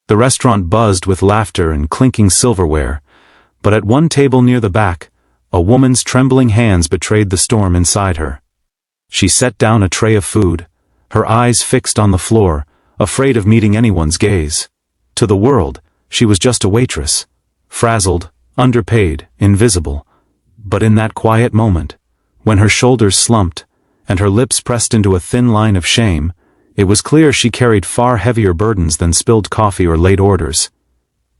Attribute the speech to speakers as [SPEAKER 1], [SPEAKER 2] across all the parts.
[SPEAKER 1] The restaurant buzzed with laughter and clinking silverware, but at one table near the back, a woman's trembling hands betrayed the storm inside her. She set down a tray of food, her eyes fixed on the floor, afraid of meeting anyone's gaze. To the world, she was just a waitress, frazzled, underpaid, invisible. But in that quiet moment, when her shoulders slumped, and her lips pressed into a thin line of shame, it was clear she carried far heavier burdens than spilled coffee or late orders.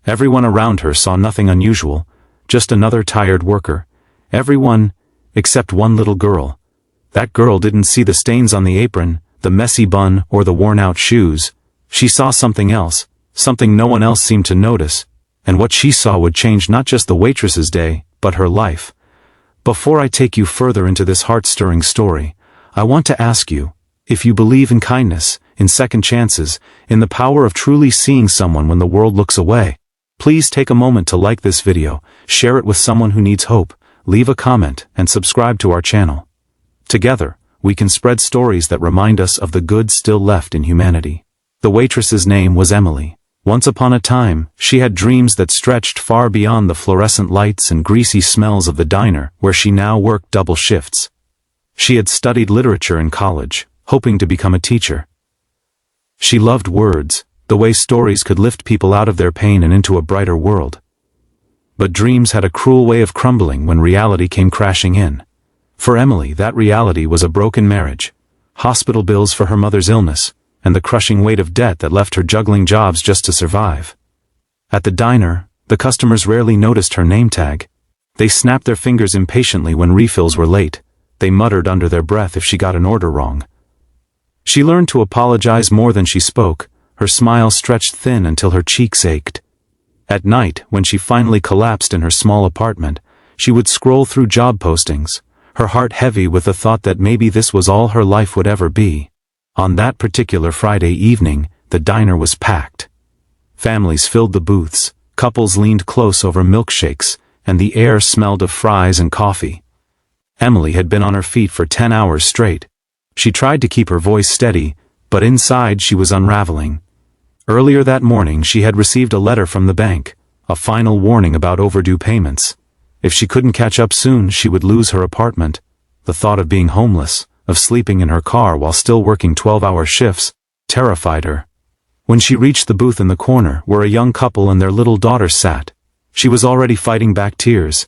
[SPEAKER 1] Everyone around her saw nothing unusual, just another tired worker. Everyone, except one little girl. That girl didn't see the stains on the apron, the messy bun, or the worn-out shoes. She saw something else, something no one else seemed to notice, and what she saw would change not just the waitress's day, but her life. Before I take you further into this heart-stirring story, I want to ask you, if you believe in kindness, in second chances, in the power of truly seeing someone when the world looks away, please take a moment to like this video, share it with someone who needs hope, leave a comment, and subscribe to our channel. Together, we can spread stories that remind us of the good still left in humanity. The waitress's name was Emily. Once upon a time, she had dreams that stretched far beyond the fluorescent lights and greasy smells of the diner where she now worked double shifts. She had studied literature in college, hoping to become a teacher. She loved words, the way stories could lift people out of their pain and into a brighter world. But dreams had a cruel way of crumbling when reality came crashing in. For Emily, that reality was a broken marriage, hospital bills for her mother's illness, and the crushing weight of debt that left her juggling jobs just to survive. At the diner, the customers rarely noticed her name tag. They snapped their fingers impatiently when refills were late. They muttered under their breath if she got an order wrong. She learned to apologize more than she spoke, her smile stretched thin until her cheeks ached. At night, when she finally collapsed in her small apartment, she would scroll through job postings, her heart heavy with the thought that maybe this was all her life would ever be. On that particular Friday evening, the diner was packed. Families filled the booths, couples leaned close over milkshakes, and the air smelled of fries and coffee. Emily had been on her feet for 10 hours straight. She tried to keep her voice steady, but inside she was unraveling. Earlier that morning she had received a letter from the bank, a final warning about overdue payments. If she couldn't catch up soon, she would lose her apartment. The thought of being homeless, of sleeping in her car while still working 12-hour shifts, terrified her. When she reached the booth in the corner where a young couple and their little daughter sat, she was already fighting back tears.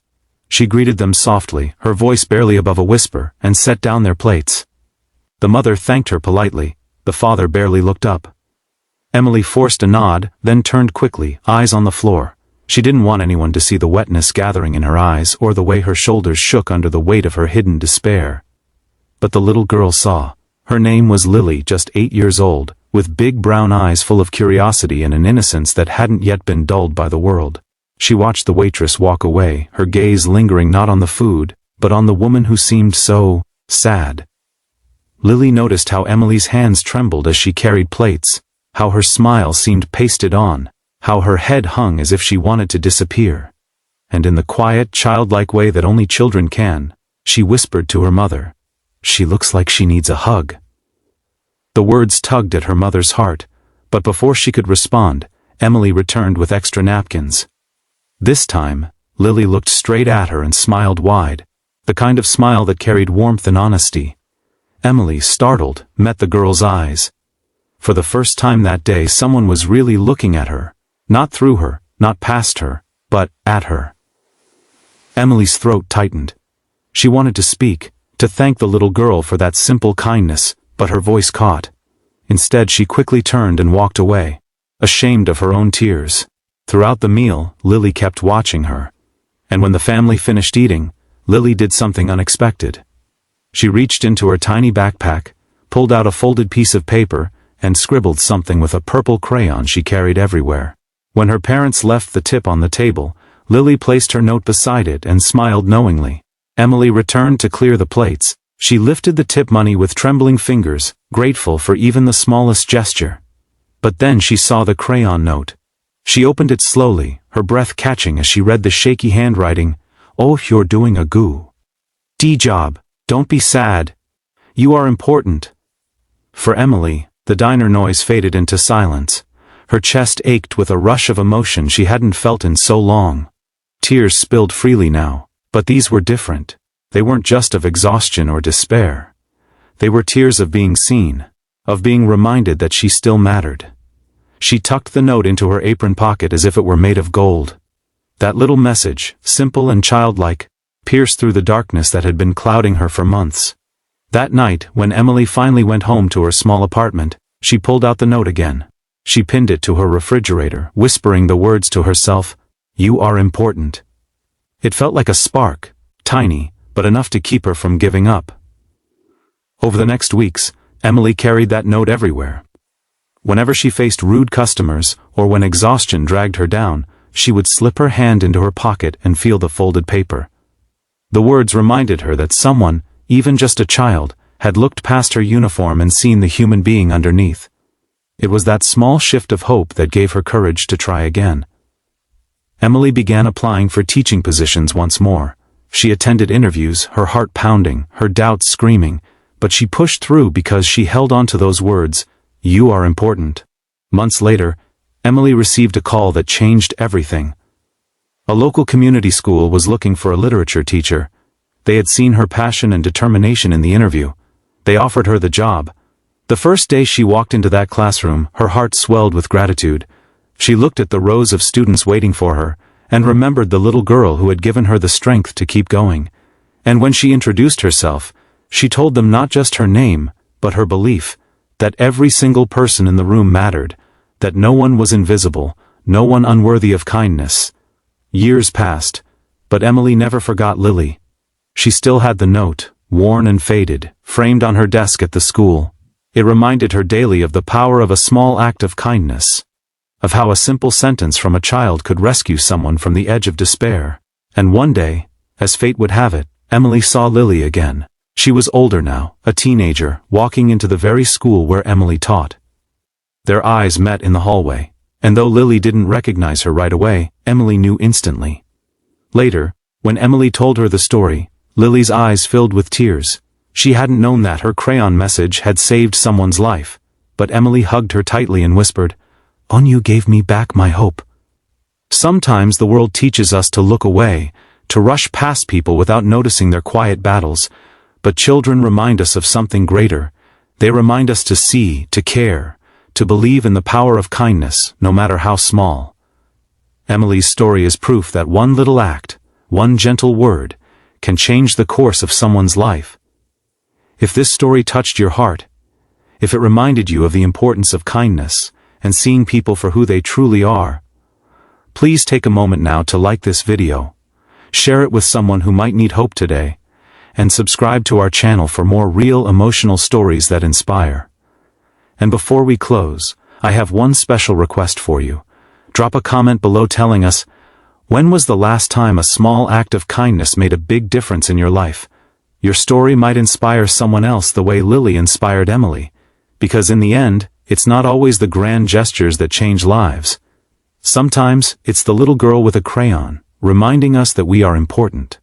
[SPEAKER 1] She greeted them softly, her voice barely above a whisper, and set down their plates. The mother thanked her politely, the father barely looked up. Emily forced a nod, then turned quickly, eyes on the floor. She didn't want anyone to see the wetness gathering in her eyes or the way her shoulders shook under the weight of her hidden despair. But the little girl saw. Her name was Lily, just 8 years old, with big brown eyes full of curiosity and an innocence that hadn't yet been dulled by the world. She watched the waitress walk away, her gaze lingering not on the food, but on the woman who seemed so sad. Lily noticed how Emily's hands trembled as she carried plates, how her smile seemed pasted on, how her head hung as if she wanted to disappear. And in the quiet, childlike way that only children can, she whispered to her mother, "She looks like she needs a hug." The words tugged at her mother's heart, but before she could respond, Emily returned with extra napkins. This time, Lily looked straight at her and smiled wide, the kind of smile that carried warmth and honesty. Emily, startled, met the girl's eyes. For the first time that day, someone was really looking at her, not through her, not past her, but at her. Emily's throat tightened. She wanted to speak, to thank the little girl for that simple kindness, but her voice caught. Instead, she quickly turned and walked away, ashamed of her own tears. Throughout the meal, Lily kept watching her. And when the family finished eating, Lily did something unexpected. She reached into her tiny backpack, pulled out a folded piece of paper, and scribbled something with a purple crayon she carried everywhere. When her parents left the tip on the table, Lily placed her note beside it and smiled knowingly. Emily returned to clear the plates. She lifted the tip money with trembling fingers, grateful for even the smallest gesture. But then she saw the crayon note. She opened it slowly, her breath catching as she read the shaky handwriting. "Oh, you're doing a good job. Don't be sad. You are important." For Emily, the diner noise faded into silence. Her chest ached with a rush of emotion she hadn't felt in so long. Tears spilled freely now, but these were different. They weren't just of exhaustion or despair. They were tears of being seen, of being reminded that she still mattered. She tucked the note into her apron pocket as if it were made of gold. That little message, simple and childlike, pierced through the darkness that had been clouding her for months. That night, when Emily finally went home to her small apartment, she pulled out the note again. She pinned it to her refrigerator, whispering the words to herself, "You are important." It felt like a spark, tiny, but enough to keep her from giving up. Over the next weeks, Emily carried that note everywhere. Whenever she faced rude customers, or when exhaustion dragged her down, she would slip her hand into her pocket and feel the folded paper. The words reminded her that someone, even just a child, had looked past her uniform and seen the human being underneath. It was that small shift of hope that gave her courage to try again. Emily began applying for teaching positions once more. She attended interviews, her heart pounding, her doubts screaming, but she pushed through because she held on to those words, "You are important." Months later, Emily received a call that changed everything. A local community school was looking for a literature teacher. They had seen her passion and determination in the interview. They offered her the job. The first day she walked into that classroom, her heart swelled with gratitude. She looked at the rows of students waiting for her, and remembered the little girl who had given her the strength to keep going. And when she introduced herself, she told them not just her name, but her belief, that every single person in the room mattered, that no one was invisible, no one unworthy of kindness. Years passed, but Emily never forgot Lily. She still had the note, worn and faded, framed on her desk at the school. It reminded her daily of the power of a small act of kindness, of how a simple sentence from a child could rescue someone from the edge of despair. And one day, as fate would have it, Emily saw Lily again. She was older now, a teenager, walking into the very school where Emily taught. Their eyes met in the hallway, and though Lily didn't recognize her right away, Emily knew instantly. Later, when Emily told her the story, Lily's eyes filled with tears. She hadn't known that her crayon message had saved someone's life, but Emily hugged her tightly and whispered, "On you gave me back my hope." Sometimes the world teaches us to look away, to rush past people without noticing their quiet battles, but children remind us of something greater. They remind us to see, to care, to believe in the power of kindness, no matter how small. Emily's story is proof that one little act, one gentle word, can change the course of someone's life. If this story touched your heart, if it reminded you of the importance of kindness, and seeing people for who they truly are, please take a moment now to like this video, share it with someone who might need hope today, and subscribe to our channel for more real emotional stories that inspire. And before we close, I have one special request for you. Drop a comment below telling us, when was the last time a small act of kindness made a big difference in your life? Your story might inspire someone else the way Lily inspired Emily, because in the end, it's not always the grand gestures that change lives. Sometimes, it's the little girl with a crayon, reminding us that we are important.